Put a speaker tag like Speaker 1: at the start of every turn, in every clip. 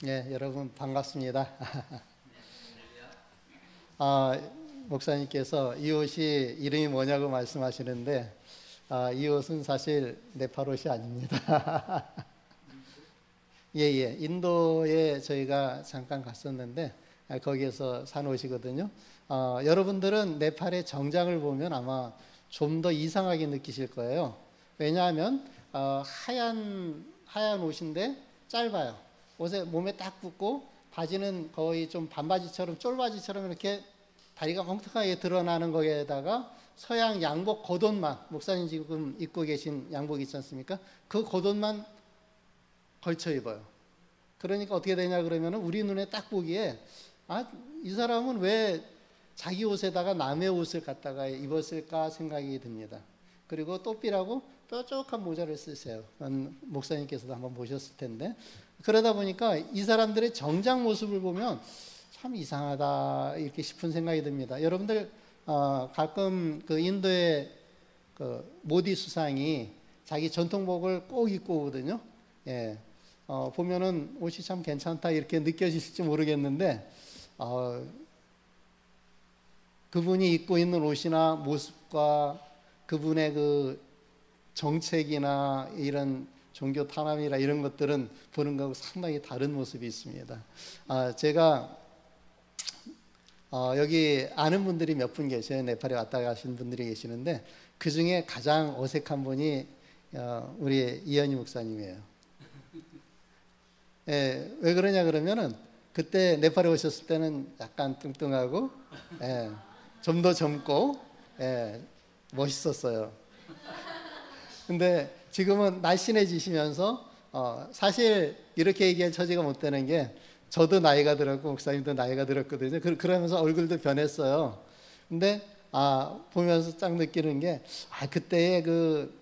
Speaker 1: 예, 여러분 반갑습니다. 목사님께서 이 옷이 이름이 뭐냐고 말씀하시는데 이 옷은 사실 네팔 옷이 아닙니다. 예, 인도에 저희가 잠깐 갔었는데 거기에서 산 옷이거든요. 여러분들은 네팔의 정장을 보면 아마 좀 더 이상하게 느끼실 거예요. 왜냐하면 하얀 옷인데 짧아요. 옷에 몸에 딱 붙고 바지는 거의 좀 반바지처럼 쫄바지처럼 이렇게 다리가 멍텅하게 드러나는 거에다가 서양 양복 겉옷만, 목사님 지금 입고 계신 양복 있지 않습니까? 그 겉옷만 걸쳐 입어요. 그러니까 어떻게 되냐 그러면 우리 눈에 딱 보기에 이 사람은 왜 자기 옷에다가 남의 옷을 갖다가 입었을까 생각이 듭니다. 그리고 또삐라고 뾰족한 모자를 쓰세요. 목사님께서도 한번 보셨을 텐데, 그러다 보니까 이 사람들의 정장 모습을 보면 참 이상하다 이렇게 싶은 생각이 듭니다. 여러분들 가끔 그 인도의 그 모디 수상이 자기 전통복을 꼭 입고 오거든요. 예, 보면은 옷이 참 괜찮다 이렇게 느껴지실지 모르겠는데 그분이 입고 있는 옷이나 모습과 그분의 그 정책이나 이런 종교 탄압이나 이런 것들은 보는 것하고 상당히 다른 모습이 있습니다. 제가 여기 아는 분들이 몇 분 계셔요. 네팔에 왔다 가신 분들이 계시는데 그 중에 가장 어색한 분이 우리 이현희 목사님이에요. 예, 왜 그러냐 그러면은 그때 네팔에 오셨을 때는 약간 뚱뚱하고 좀 더 젊고 멋있었어요. 근데 지금은 날씬해지시면서 사실 이렇게 얘기할 처지가 못 되는 게 저도 나이가 들었고 목사님도 나이가 들었거든요. 그러면서 얼굴도 변했어요. 근데 보면서 딱 느끼는 게 그때의 그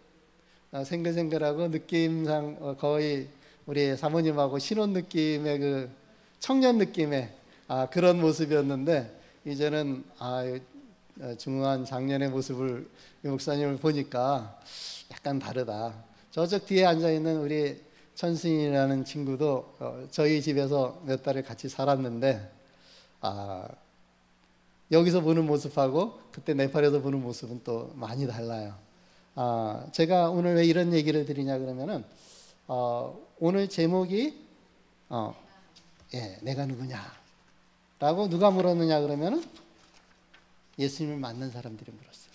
Speaker 1: 생글생글하고 느낌상 거의 우리 사모님하고 신혼 느낌의 그 청년 느낌의 그런 모습이었는데 이제는 중후한 장년의 모습을 이 목사님을 보니까 약간 다르다. 저쪽 뒤에 앉아있는 우리 천승이라는 친구도 저희 집에서 몇 달을 같이 살았는데 여기서 보는 모습하고 그때 네팔에서 보는 모습은 또 많이 달라요. 제가 오늘 왜 이런 얘기를 드리냐 그러면은 오늘 제목이 내가 누구냐 라고 누가 물었느냐 그러면은 예수님을 만난 사람들이 물었어요.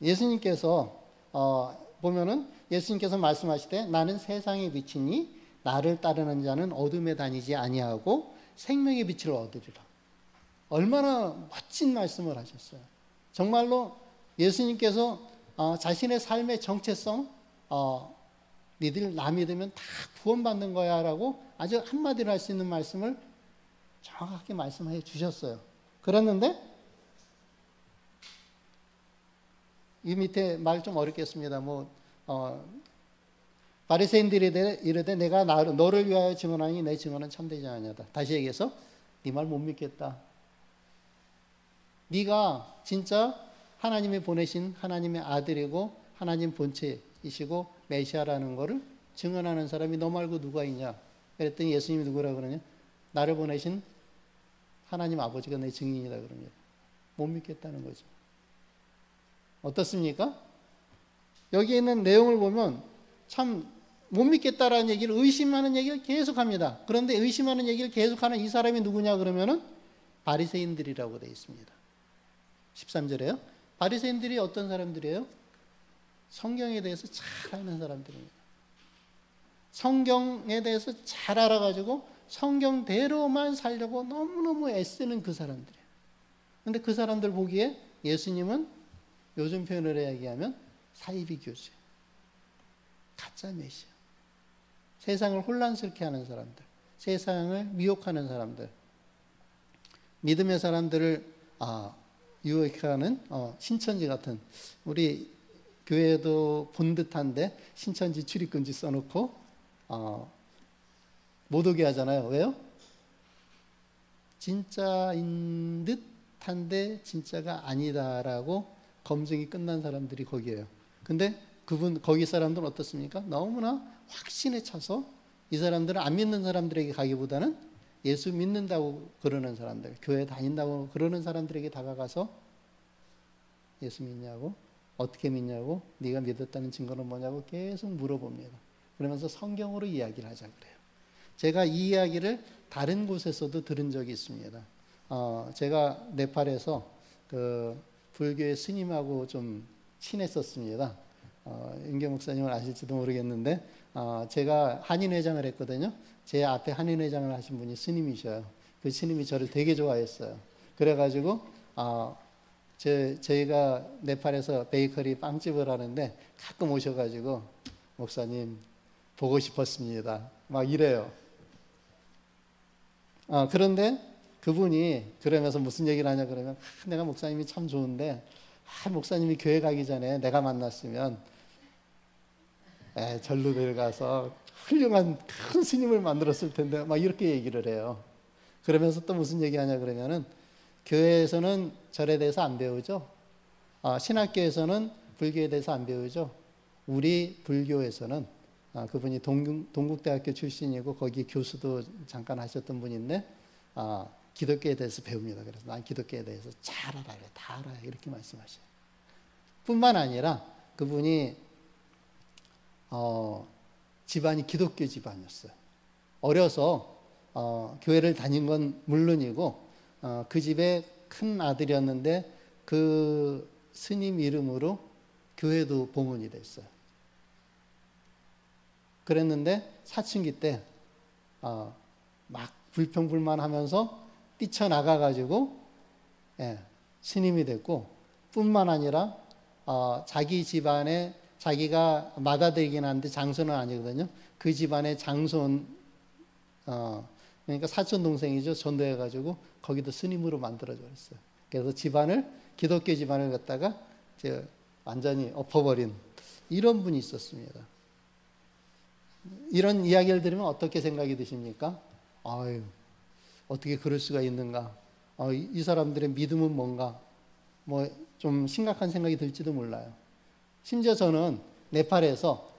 Speaker 1: 예수님께서 보면은 예수님께서 말씀하시되 나는 세상의 빛이니 나를 따르는 자는 어둠에 다니지 아니하고 생명의 빛을 얻으리라. 얼마나 멋진 말씀을 하셨어요. 정말로 예수님께서 자신의 삶의 정체성 나 믿으면 다 구원받는 거야 라고 아주 한마디로 할 수 있는 말씀을 정확하게 말씀해 주셨어요. 그랬는데 이 밑에 말 좀 어렵겠습니다. 바리새인들이 이르되 내가 너를 위하여 증언하니 내 증언은 참되지 아니하다. 다시 얘기해서 네 말 못 믿겠다. 네가 진짜 하나님이 보내신 하나님의 아들이고 하나님 본체이시고 메시아라는 거를 증언하는 사람이 너 말고 누가 있냐. 그랬더니 예수님이 누구라고 그러냐. 나를 보내신 하나님 아버지가 내 증인이다 그럽니다. 못 믿겠다는 거죠. 어떻습니까? 여기 있는 내용을 보면 참 못 믿겠다라는 얘기를 의심하는 얘기를 계속합니다. 그런데 의심하는 얘기를 계속하는 이 사람이 누구냐 그러면은 바리새인들이라고 되어 있습니다. 13절에요. 바리새인들이 어떤 사람들이에요? 성경에 대해서 잘 아는 사람들입니다. 성경에 대해서 잘 알아가지고 성경대로만 살려고 너무너무 애쓰는 그 사람들이에요. 그런데 그 사람들 보기에 예수님은 요즘 표현으로 얘기하면 사이비 교주, 가짜 메시아, 세상을 혼란스럽게 하는 사람들, 세상을 미혹하는 사람들, 믿음의 사람들을 유혹하는 신천지 같은, 우리 교회도 본 듯한데 신천지 출입금지 써놓고 못 오게 하잖아요. 왜요? 진짜인 듯한데 진짜가 아니다라고 검증이 끝난 사람들이 거기에요. 근데 거기 사람들은 어떻습니까? 너무나 확신에 차서 이 사람들은 안 믿는 사람들에게 가기보다는 예수 믿는다고 그러는 사람들, 교회 다닌다고 그러는 사람들에게 다가가서 예수 믿냐고, 어떻게 믿냐고, 네가 믿었다는 증거는 뭐냐고 계속 물어봅니다. 그러면서 성경으로 이야기를 하자 그래요. 제가 이 이야기를 다른 곳에서도 들은 적이 있습니다. 제가 네팔에서 그 불교의 스님하고 좀 친했었습니다. 윤경 목사님은 아실지도 모르겠는데 제가 한인회장을 했거든요. 제 앞에 한인회장을 하신 분이 스님이셔요. 그 스님이 저를 되게 좋아했어요. 그래가지고 저희가 네팔에서 베이커리 빵집을 하는데 가끔 오셔가지고 목사님 보고 싶었습니다. 막 이래요. 그런데 그분이 그러면서 무슨 얘기를 하냐 그러면 내가 목사님이 참 좋은데 목사님이 교회 가기 전에 내가 만났으면 절로 내려가서 훌륭한 큰 스님을 만들었을 텐데 막 이렇게 얘기를 해요. 그러면서 또 무슨 얘기하냐 그러면은 교회에서는 절에 대해서 안 배우죠. 신학교에서는 불교에 대해서 안 배우죠. 우리 불교에서는 그분이 동국대학교 출신이고 거기 교수도 잠깐 하셨던 분인데 기독교에 대해서 배웁니다. 그래서 난 기독교에 대해서 잘 알아요. 다 알아요. 이렇게 말씀하셔요. 뿐만 아니라 그분이 집안이 기독교 집안이었어요. 어려서 교회를 다닌 건 물론이고 그 집의 큰 아들이었는데 그 스님 이름으로 교회도 봉헌이 됐어요. 그랬는데 사춘기 때 막 불평불만하면서 뛰쳐나가가지고 스님이 됐고 뿐만 아니라 자기 집안에 자기가 맏아들이긴 한데 장손은 아니거든요. 그 집안의 장손 그러니까 사촌 동생이죠. 전도해가지고 거기도 스님으로 만들어줬어요. 그래서 집안을 기독교 집안을 갖다가 완전히 엎어버린 이런 분이 있었습니다. 이런 이야기를 들으면 어떻게 생각이 드십니까? 아유, 어떻게 그럴 수가 있는가? 이 사람들의 믿음은 뭔가? 뭐 좀 심각한 생각이 들지도 몰라요. 심지어 저는 네팔에서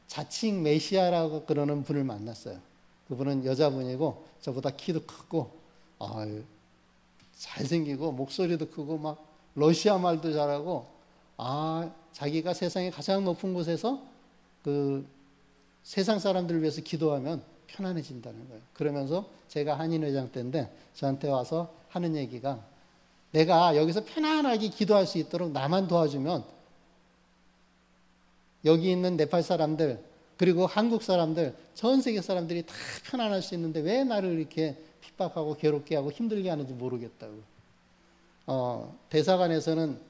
Speaker 1: 자칭 메시아라고 그러는 분을 만났어요. 그분은 여자분이고 저보다 키도 크고 잘생기고 목소리도 크고 막 러시아 말도 잘하고 자기가 세상에 가장 높은 곳에서 그 세상 사람들을 위해서 기도하면 편안해진다는 거예요. 그러면서 제가 한인회장 때인데 저한테 와서 하는 얘기가 내가 여기서 편안하게 기도할 수 있도록 나만 도와주면 여기 있는 네팔 사람들 그리고 한국 사람들 전 세계 사람들이 다 편안할 수 있는데 왜 나를 이렇게 핍박하고 괴롭게 하고 힘들게 하는지 모르겠다고. 대사관에서는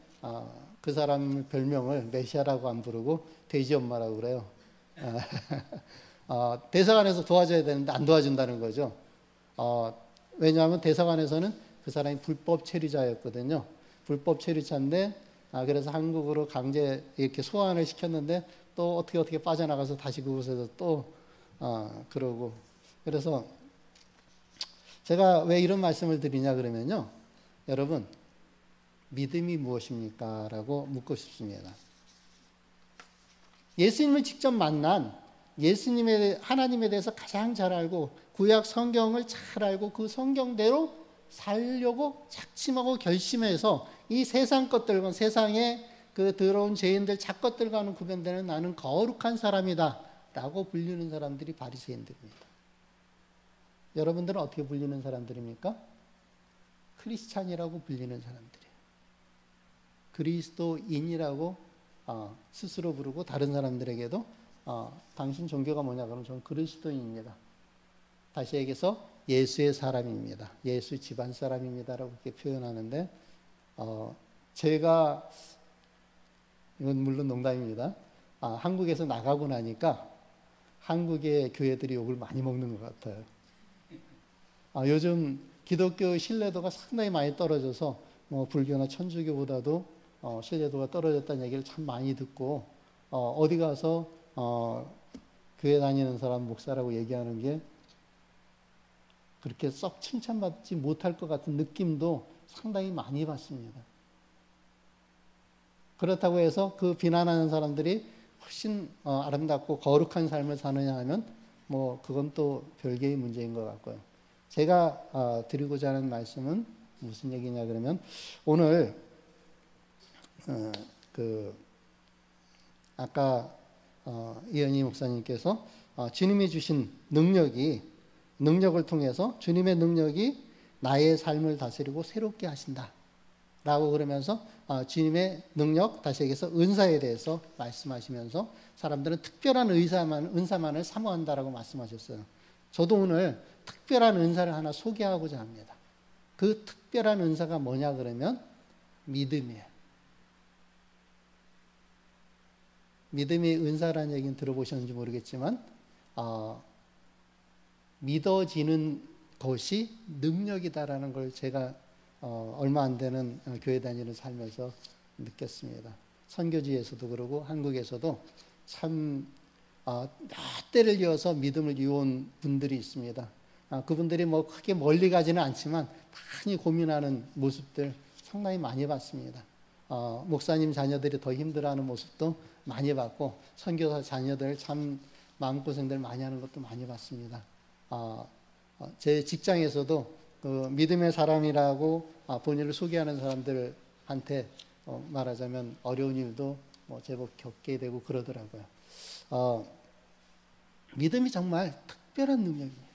Speaker 1: 그 사람 별명을 메시아라고 안 부르고 돼지 엄마라고 그래요. 대사관에서 도와줘야 되는데 안 도와준다는 거죠. 왜냐하면 대사관에서는 그 사람이 불법 체류자였거든요. 불법 체류자인데 그래서 한국으로 강제 이렇게 소환을 시켰는데 또 어떻게 빠져나가서 다시 그곳에서 또 그러고 그래서 제가 왜 이런 말씀을 드리냐 그러면요. 여러분 믿음이 무엇입니까? 라고 묻고 싶습니다. 예수님을 직접 만난 하나님에 대해서 가장 잘 알고 구약 성경을 잘 알고 그 성경대로 살려고 작심하고 결심해서 이 세상 것들과 세상에 그 더러운 죄인들 작것들과는 구별되는 나는 거룩한 사람이다 라고 불리는 사람들이 바리새인들입니다. 여러분들은 어떻게 불리는 사람들입니까? 크리스찬이라고 불리는 사람들이에요. 그리스도인이라고 스스로 부르고 다른 사람들에게도 당신 종교가 뭐냐 그러면 저는 그리스도인입니다. 다시 얘기해서 예수의 사람입니다. 예수 집안 사람입니다라고 이렇게 표현하는데 제가 이건 물론 농담입니다. 한국에서 나가고 나니까 한국의 교회들이 욕을 많이 먹는 것 같아요. 요즘 기독교 신뢰도가 상당히 많이 떨어져서 불교나 천주교보다도 신뢰도가 떨어졌다는 얘기를 참 많이 듣고 어디 가서 교회 다니는 사람 목사라고 얘기하는 게 그렇게 썩 칭찬받지 못할 것 같은 느낌도 상당히 많이 받습니다. 그렇다고 해서 그 비난하는 사람들이 훨씬 아름답고 거룩한 삶을 사느냐 하면 뭐 그건 또 별개의 문제인 것 같고요. 제가 드리고자 하는 말씀은 무슨 얘기냐 그러면 오늘 아까 이현희 목사님께서 주님이 주신 능력을 통해서 주님의 능력이 나의 삶을 다스리고 새롭게 하신다 라고 그러면서 주님의 능력, 다시 얘기해서 은사에 대해서 말씀하시면서 사람들은 특별한 은사만을 사모한다라고 말씀하셨어요. 저도 오늘 특별한 은사를 하나 소개하고자 합니다. 그 특별한 은사가 뭐냐 그러면 믿음이에요. 믿음이 은사라는 얘기는 들어보셨는지 모르겠지만 믿어지는 것이 능력이다라는 걸 제가 얼마 안 되는 교회 다니는 삶에서 느꼈습니다. 선교지에서도 그러고 한국에서도 참 몇 대를 이어서 믿음을 이어온 분들이 있습니다. 그분들이 뭐 크게 멀리 가지는 않지만 많이 고민하는 모습들 상당히 많이 봤습니다. 목사님 자녀들이 더 힘들어하는 모습도 많이 봤고 선교사 자녀들 참 마음고생들 많이 하는 것도 많이 봤습니다. 제 직장에서도 그 믿음의 사람이라고 본인을 소개하는 사람들한테 말하자면 어려운 일도 뭐 제법 겪게 되고 그러더라고요. 믿음이 정말 특별한 능력입니다.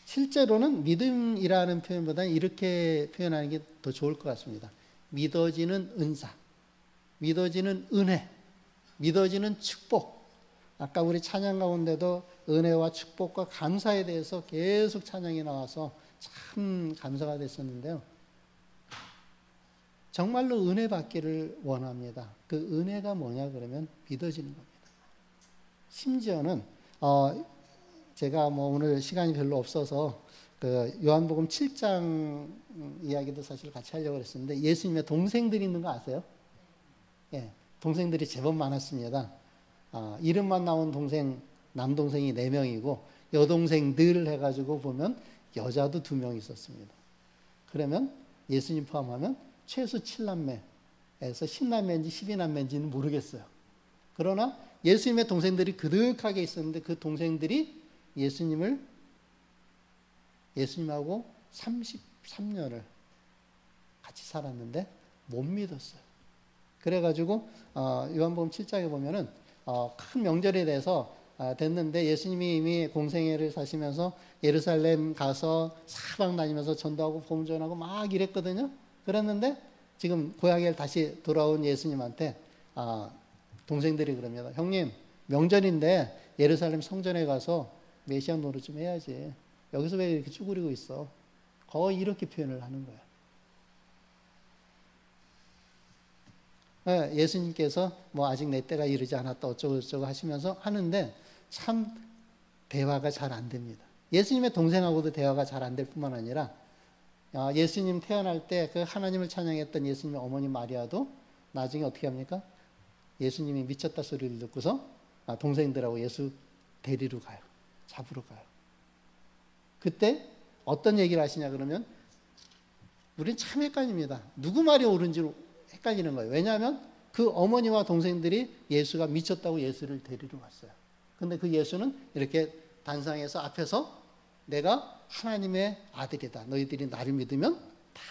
Speaker 1: 실제로는 믿음이라는 표현보다는 이렇게 표현하는 게 더 좋을 것 같습니다. 믿어지는 은사, 믿어지는 은혜, 믿어지는 축복. 아까 우리 찬양 가운데도 은혜와 축복과 감사에 대해서 계속 찬양이 나와서 참 감사가 됐었는데요. 정말로 은혜 받기를 원합니다. 그 은혜가 뭐냐 그러면 믿어지는 겁니다. 심지어는 제가 뭐 오늘 시간이 별로 없어서 그 요한복음 7장 이야기도 사실 같이 하려고 했었는데 예수님의 동생들이 있는 거 아세요? 예, 동생들이 제법 많았습니다. 이름만 나온 동생, 남동생이 4명이고 여동생들 해가지고 보면 여자도 2명 있었습니다. 그러면 예수님 포함하면 최소 7남매에서 10남매인지 12남매인지는 모르겠어요. 그러나 예수님의 동생들이 그득하게 있었는데 그 동생들이 예수님하고 33년을 같이 살았는데 못 믿었어요. 그래가지고 요한복음 7장에 보면은 큰 명절에 대해서 됐는데 예수님이 이미 공생애를 사시면서 예루살렘 가서 사방 다니면서 전도하고 복음 전하고 막 이랬거든요. 그랬는데 지금 고향에 다시 돌아온 예수님한테 동생들이 그럽니다. 형님 명절인데 예루살렘 성전에 가서 메시아 노릇 좀 해야지. 여기서 왜 이렇게 쭈그리고 있어? 거의 이렇게 표현을 하는 거예요. 예수님께서 뭐 아직 내 때가 이르지 않았다 어쩌고 저쩌고 하시면서 하는데 참 대화가 잘 안 됩니다. 예수님의 동생하고도 대화가 잘 안 될 뿐만 아니라 예수님 태어날 때 그 하나님을 찬양했던 예수님의 어머니 마리아도 나중에 어떻게 합니까? 예수님이 미쳤다 소리를 듣고서 동생들하고 예수 데리러 가요. 잡으러 가요. 그때 어떤 얘기를 하시냐 그러면 우린 참 헷갈립니다. 누구 말이 옳은지 헷갈리는 거예요. 왜냐하면 그 어머니와 동생들이 예수가 미쳤다고 예수를 데리러 왔어요. 근데 그 예수는 이렇게 단상에서 앞에서 내가 하나님의 아들이다. 너희들이 나를 믿으면 다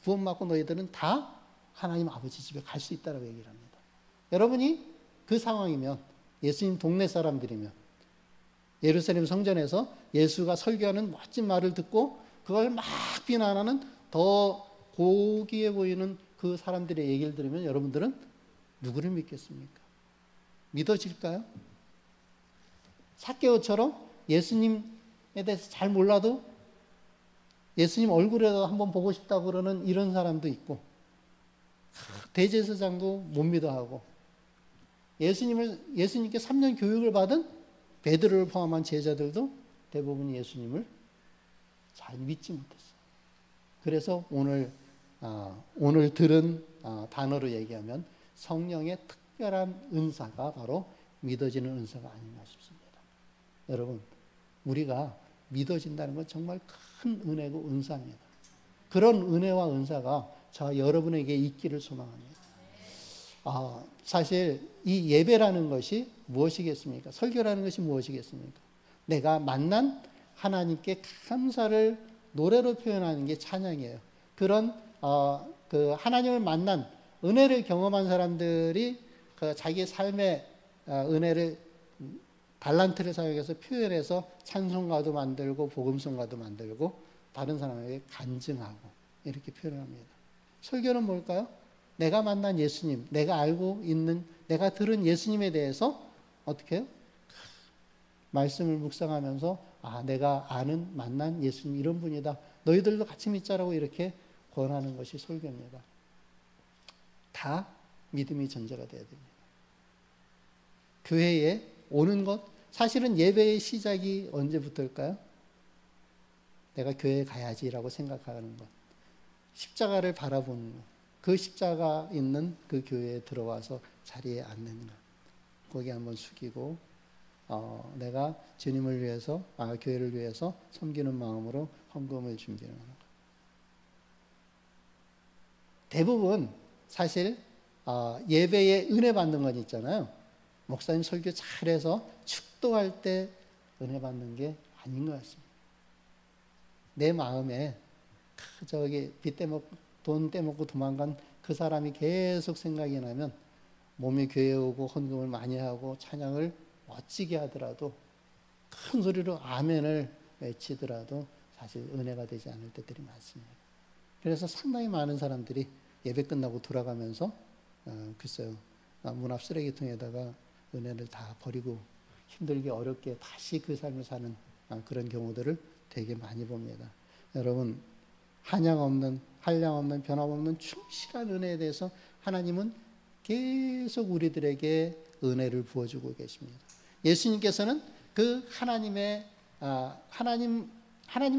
Speaker 1: 구원받고 너희들은 다 하나님 아버지 집에 갈 수 있다라고 얘기를 합니다. 여러분이 그 상황이면 예수님 동네 사람들이면 예루살렘 성전에서 예수가 설교하는 멋진 말을 듣고 그걸 막 비난하는 더 고귀해 보이는 그 사람들의 얘기를 들으면 여러분들은 누구를 믿겠습니까? 믿어질까요? 삭개오처럼 예수님에 대해서 잘 몰라도 예수님 얼굴에도 한번 보고 싶다고 그러는 이런 사람도 있고 대제사장도 못 믿어하고 예수님께 3년 교육을 받은 베드로를 포함한 제자들도 대부분 예수님을 잘 믿지 못했어요. 그래서 오늘 들은 단어로 얘기하면 성령의 특별한 은사가 바로 믿어지는 은사가 아닌가 싶습니다. 여러분, 우리가 믿어진다는 건 정말 큰 은혜고 은사입니다. 그런 은혜와 은사가 저와 여러분에게 있기를 소망합니다. 사실 이 예배라는 것이 무엇이겠습니까? 설교라는 것이 무엇이겠습니까? 내가 만난 하나님께 감사를 노래로 표현하는 게 찬양이에요. 그런 그 하나님을 만난 은혜를 경험한 사람들이 그 자기의 삶의 은혜를 달란트를 사용해서 표현해서 찬송가도 만들고 복음송가도 만들고 다른 사람에게 간증하고 이렇게 표현합니다. 설교는 뭘까요? 내가 만난 예수님, 내가 알고 있는, 내가 들은 예수님에 대해서 어떻게 해요? 말씀을 묵상하면서 내가 아는 만난 예수님 이런 분이다. 너희들도 같이 믿자라고 이렇게 권하는 것이 설교입니다. 다 믿음이 전제가 돼야 됩니다. 교회에 오는 것, 사실은 예배의 시작이 언제부터일까요? 내가 교회에 가야지라고 생각하는 것. 십자가를 바라보는 것. 그 십자가 있는 그 교회에 들어와서 자리에 앉는 것. 고개 한번 숙이고 내가 주님을 위해서, 교회를 위해서 섬기는 마음으로 헌금을 준비하는 것. 대부분 사실 예배에 은혜 받는 건 있잖아요. 목사님 설교 잘해서 축도할 때 은혜 받는 게 아닌 것 같습니다. 내 마음에 저기 빚 떼먹고 돈 떼먹고 도망간 그 사람이 계속 생각이 나면 몸이 교회에 오고 헌금을 많이 하고 찬양을 멋지게 하더라도 큰 소리로 아멘을 외치더라도 사실 은혜가 되지 않을 때들이 많습니다. 그래서 상당히 많은 사람들이 예배 끝나고 돌아가면서 글쎄요, 문 앞 쓰레기통에다가 은혜를 다 버리고 힘들게 어렵게 다시 그 삶을 사는 그런 경우들을 되게 많이 봅니다. 여러분, 한량 없는, 한량 없는, 변함없는 충실한 은혜에 대해서 하나님은 계속 우리들에게 은혜를 부어주고 계십니다. 예수님께서는 그 하나님에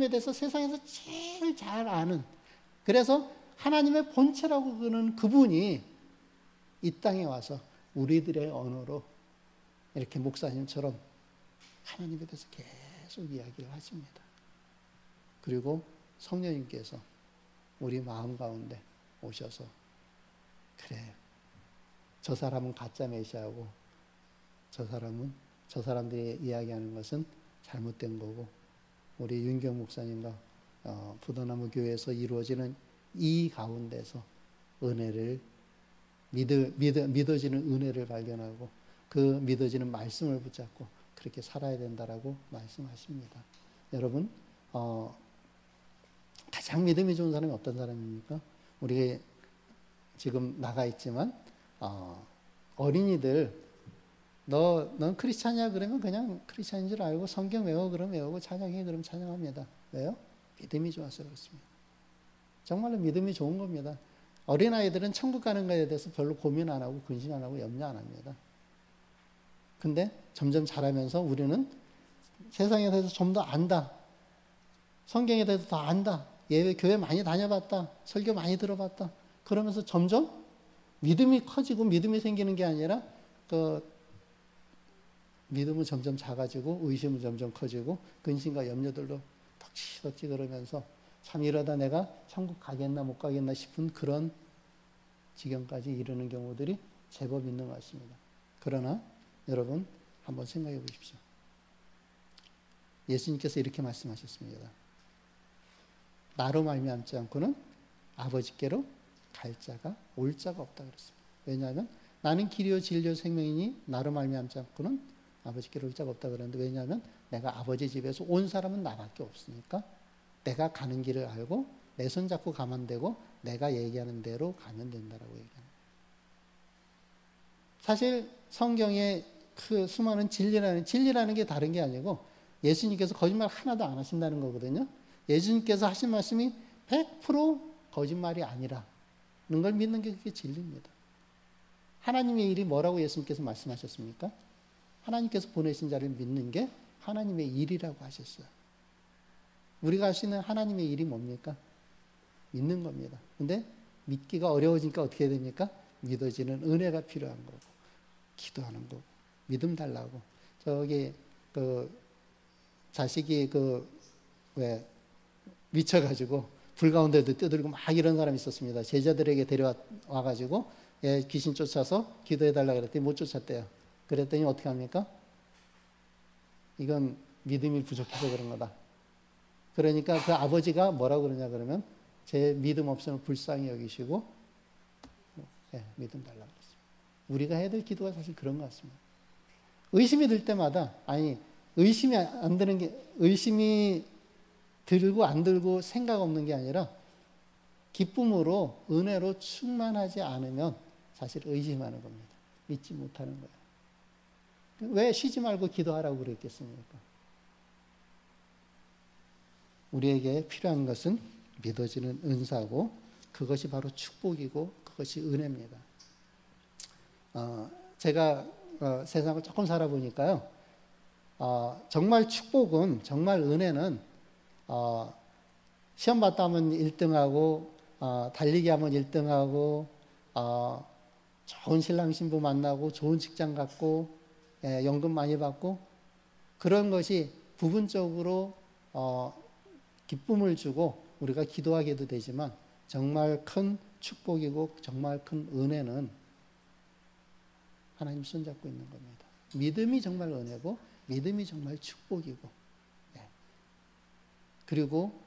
Speaker 1: 대해서 세상에서 제일 잘 아는, 그래서 하나님의 본체라고 그러는 그분이 이 땅에 와서 우리들의 언어로 이렇게 목사님처럼 하나님에 대해서 계속 이야기를 하십니다. 그리고 성령님께서 우리 마음 가운데 오셔서 그래, 저 사람은 가짜 메시아고 저 사람들이 이야기하는 것은 잘못된 거고 우리 윤경 목사님과 부도나무 교회에서 이루어지는 이 가운데서 은혜를 믿어지는 은혜를 발견하고 그 믿어지는 말씀을 붙잡고 그렇게 살아야 된다라고 말씀하십니다. 여러분, 가장 믿음이 좋은 사람이 어떤 사람입니까? 우리 지금 나가 있지만 어린이들 넌 크리스찬이야 그러면 그냥 크리스찬인 줄 알고 성경 외워 그러면 외우고 찬양해 그러면 찬양합니다. 왜요? 믿음이 좋아서 그렇습니다. 정말로 믿음이 좋은 겁니다. 어린아이들은 천국 가는 것에 대해서 별로 고민 안 하고 근심 안 하고 염려 안 합니다. 근데 점점 자라면서 우리는 세상에 대해서 좀 더 안다. 성경에 대해서 더 안다. 예배 교회 많이 다녀봤다. 설교 많이 들어봤다. 그러면서 점점 믿음이 커지고 믿음이 생기는 게 아니라 믿음은 점점 작아지고 의심은 점점 커지고 근심과 염려들도 덕지덕지 그러면서 참 이러다 내가 천국 가겠나 못 가겠나 싶은 그런 지경까지 이르는 경우들이 제법 있는 것 같습니다. 그러나 여러분 한번 생각해 보십시오. 예수님께서 이렇게 말씀하셨습니다. 나로 말미암지 않고는 아버지께로 갈 자가 올 자가 없다 그랬습니다. 왜냐하면 나는 길이요 진리요 생명이니 나로 말미암지 않고는 아버지께로 올 자가 없다 그랬는데 왜냐하면 내가 아버지 집에서 온 사람은 나밖에 없으니까 내가 가는 길을 알고 내 손 잡고 가면 되고 내가 얘기하는 대로 가면 된다라고 얘기합니다. 사실 성경에 그 수많은 진리라는 게 다른 게 아니고 예수님께서 거짓말 하나도 안 하신다는 거거든요. 예수님께서 하신 말씀이 100% 거짓말이 아니라는 걸 믿는 게 그게 진리입니다. 하나님의 일이 뭐라고 예수님께서 말씀하셨습니까? 하나님께서 보내신 자를 믿는 게 하나님의 일이라고 하셨어요. 우리가 할 수 있는 하나님의 일이 뭡니까? 믿는 겁니다. 근데 믿기가 어려워지니까 어떻게 됩니까? 믿어지는 은혜가 필요한 거고 기도하는 거고 믿음 달라고 저기 자식이 왜 미쳐가지고 불 가운데도 뛰어들고 막 이런 사람이 있었습니다. 제자들에게 데려와가지고 예, 귀신 쫓아서 기도해달라 그랬더니 못 쫓았대요. 그랬더니 어떻게 합니까? 이건 믿음이 부족해서 그런 거다. 그러니까 그 아버지가 뭐라고 그러냐 그러면 제 믿음 없음을 불쌍히 여기시고 예, 믿음 달라고 그랬어요. 우리가 해야 될 기도가 사실 그런 것 같습니다. 의심이 들 때마다 의심이 안 드는 게 의심이 들고 안 들고 생각 없는 게 아니라 기쁨으로 은혜로 충만하지 않으면 사실 의심하는 겁니다. 믿지 못하는 거예요. 왜 쉬지 말고 기도하라고 그랬겠습니까? 우리에게 필요한 것은 믿어지는 은사고 그것이 바로 축복이고 그것이 은혜입니다. 제가 세상을 조금 살아보니까요. 정말 축복은 정말 은혜는 시험 봤다 하면 1등하고 달리기 하면 1등하고 좋은 신랑 신부 만나고 좋은 직장 갖고 연금 많이 받고 그런 것이 부분적으로 기쁨을 주고 우리가 기도하게도 되지만 정말 큰 축복이고 정말 큰 은혜는 하나님 손잡고 있는 겁니다. 믿음이 정말 은혜고 믿음이 정말 축복이고 그리고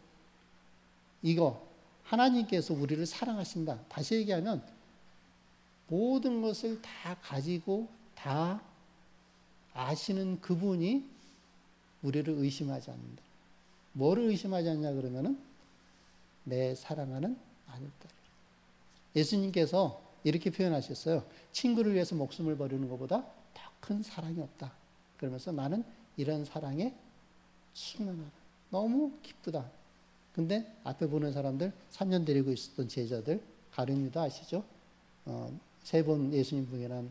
Speaker 1: 이거 하나님께서 우리를 사랑하신다. 다시 얘기하면 모든 것을 다 가지고 다 아시는 그분이 우리를 의심하지 않는다. 뭐를 의심하지 않냐 그러면은 내 사랑하는 아들들. 예수님께서 이렇게 표현하셨어요. 친구를 위해서 목숨을 버리는 것보다 더 큰 사랑이 없다. 그러면서 나는 이런 사랑에 충만하다. 너무 기쁘다. 근데 앞에 보는 사람들 3년 데리고 있었던 제자들 가룟유다 아시죠? 3번 예수님 부인한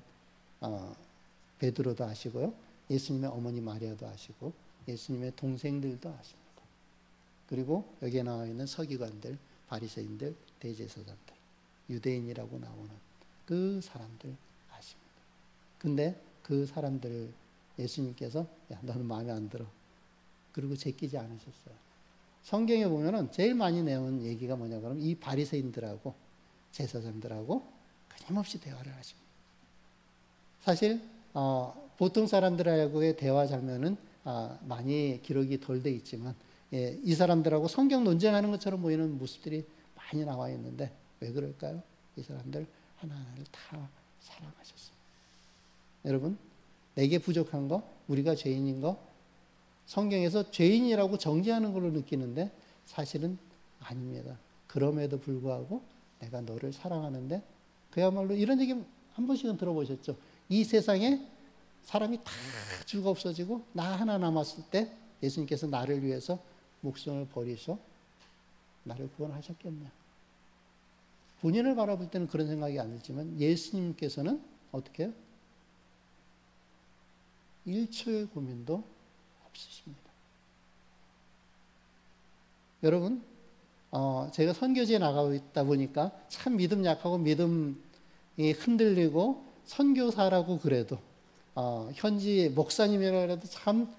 Speaker 1: 베드로도 아시고요. 예수님의 어머니 마리아도 아시고 예수님의 동생들도 아십니다. 그리고 여기에 나와 있는 서기관들, 바리새인들, 대제사장들, 유대인이라고 나오는 그 사람들 아십니다. 근데 그 사람들 예수님께서 야 너는 마음에 안 들어. 그리고 제끼지 않으셨어요. 성경에 보면은 제일 많이 내온 얘기가 뭐냐 그러면 이 바리새인들하고 제사장들하고 끊임없이 대화를 하십니다. 사실 보통 사람들하고의 대화 장면은 많이 기록이 덜 돼 있지만 이 사람들하고 성경 논쟁하는 것처럼 보이는 모습들이 많이 나와 있는데 왜 그럴까요? 이 사람들 하나하나를 다 사랑하셨습니다. 여러분 내게 부족한 거, 우리가 죄인인 거 성경에서 죄인이라고 정죄하는 걸로 느끼는데 사실은 아닙니다. 그럼에도 불구하고 내가 너를 사랑하는데 그야말로 이런 얘기 한 번씩은 들어보셨죠? 이 세상에 사람이 다 죽어 없어지고 나 하나 남았을 때 예수님께서 나를 위해서 목숨을 버리셔 나를 구원하셨겠냐. 본인을 바라볼 때는 그런 생각이 안 들지만 예수님께서는 어떻게 해요? 1초의 고민도 없으십니다. 여러분 제가 선교지에 나가고 있다 보니까 참 믿음 약하고 믿음이 흔들리고 선교사라고 그래도 현지 목사님이라 해도 참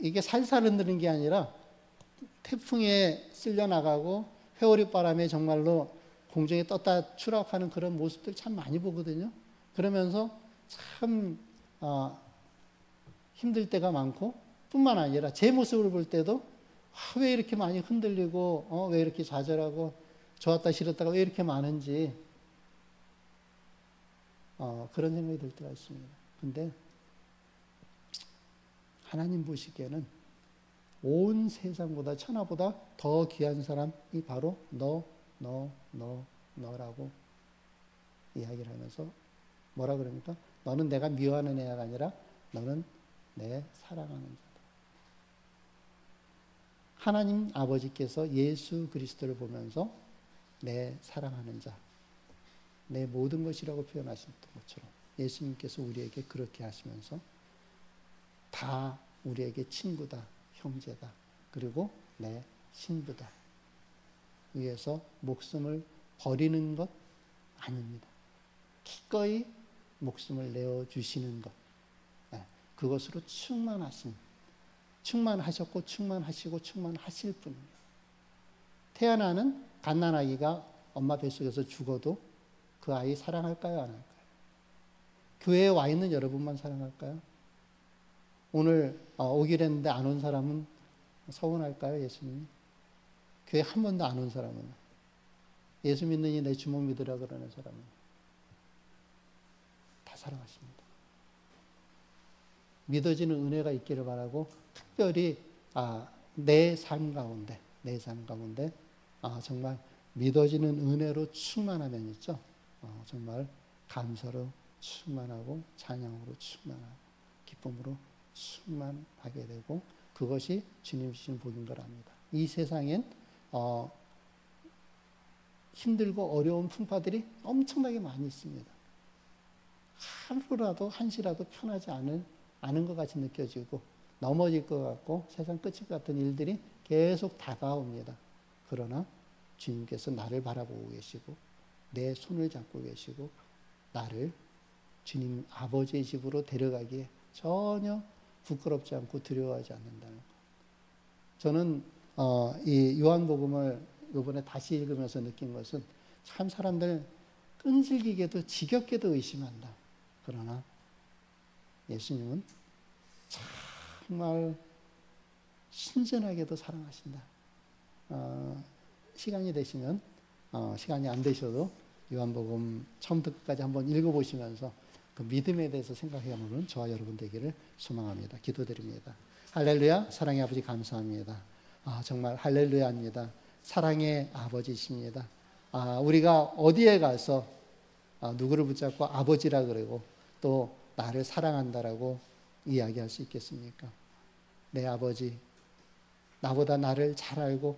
Speaker 1: 이게 살살 흔드는 게 아니라 태풍에 쓸려 나가고 회오리 바람에 정말로 공중에 떴다 추락하는 그런 모습들 참 많이 보거든요. 그러면서 참 힘들 때가 많고 뿐만 아니라 제 모습을 볼 때도 왜 이렇게 많이 흔들리고 왜 이렇게 좌절하고 좋았다 싫었다가 왜 이렇게 많은지 그런 생각이 들 때가 있습니다. 근데 하나님 보시기에는 온 세상보다 천하보다 더 귀한 사람이 바로 너라고 이야기를 하면서 뭐라 그럽니까? 너는 내가 미워하는 애가 아니라 너는 내 사랑하는 자다. 하나님 아버지께서 예수 그리스도를 보면서 내 사랑하는 자, 내 모든 것이라고 표현하신 것처럼 예수님께서 우리에게 그렇게 하시면서 다 우리에게 친구다, 형제다, 그리고 내 신부다. 위해서 목숨을 버리는 것 아닙니다. 기꺼이 목숨을 내어주시는 것. 그것으로 충만하셨고 충만하시고 충만하실 분입니다. 태어나는 갓난아기가 엄마 뱃속에서 죽어도 그 아이 사랑할까요? 안 할까요? 교회에 와 있는 여러분만 사랑할까요? 오늘 오기로 했는데 안 온 사람은 서운할까요? 예수님이? 교회 한 번도 안 온 사람은, 예수 믿느니 내 주먹 믿으라 그러는 사람은 다 사랑하십니다. 믿어지는 은혜가 있기를 바라고, 특별히 내 삶 가운데 정말 믿어지는 은혜로 충만하면 있죠. 정말 감사로 충만하고 찬양으로 충만하고 기쁨으로 충만하게 되고, 그것이 주님 주신 복인 거랍니다. 이 세상엔 힘들고 어려운 풍파들이 엄청나게 많이 있습니다. 하루라도 한시라도 편하지 않은 것 같이 느껴지고, 넘어질 것 같고 세상 끝일 것 같은 일들이 계속 다가옵니다. 그러나 주님께서 나를 바라보고 계시고 내 손을 잡고 계시고 나를 주님 아버지의 집으로 데려가기에 전혀 부끄럽지 않고 두려워하지 않는다는 것. 저는 이 요한복음을 이번에 다시 읽으면서 느낀 것은, 참 사람들 끈질기게도 지겹게도 의심한다. 그러나 예수님은 정말 신전하게도 사랑하신다. 시간이 되시면, 시간이 안 되셔도 요한복음 처음부터 끝까지 한번 읽어보시면서 그 믿음에 대해서 생각해보는 저와 여러분 되기를 소망합니다. 기도드립니다. 할렐루야. 사랑의 아버지 감사합니다. 정말 할렐루야입니다. 사랑의 아버지십니다. 우리가 어디에 가서 누구를 붙잡고 아버지라 그러고 또 나를 사랑한다라고 이야기할 수 있겠습니까? 내 아버지, 나보다 나를 잘 알고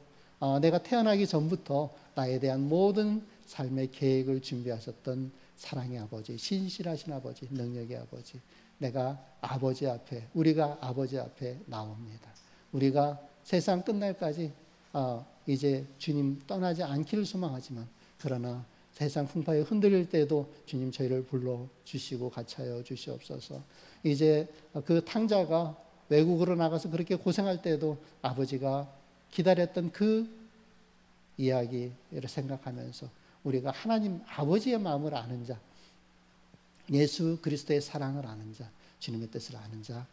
Speaker 1: 내가 태어나기 전부터 나에 대한 모든 삶의 계획을 준비하셨던 사랑의 아버지, 신실하신 아버지, 능력의 아버지, 우리가 아버지 앞에 나옵니다. 우리가 세상 끝날까지 이제 주님 떠나지 않기를 소망하지만, 그러나 세상 풍파에 흔들릴 때도 주님 저희를 불러주시고 같이하여 주시옵소서. 이제 그 탕자가 외국으로 나가서 그렇게 고생할 때도 아버지가 기다렸던 그 이야기를 생각하면서 우리가 하나님 아버지의 마음을 아는 자, 예수 그리스도의 사랑을 아는 자, 주님의 뜻을 아는 자,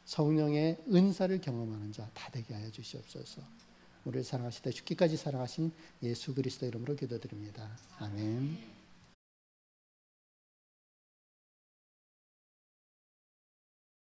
Speaker 1: 성령의 은사를 경험하는 자 다 되게 하여 주시옵소서. 우리를 사랑하시다 죽기까지 사랑하신 예수 그리스도 이름으로 기도드립니다. 아멘.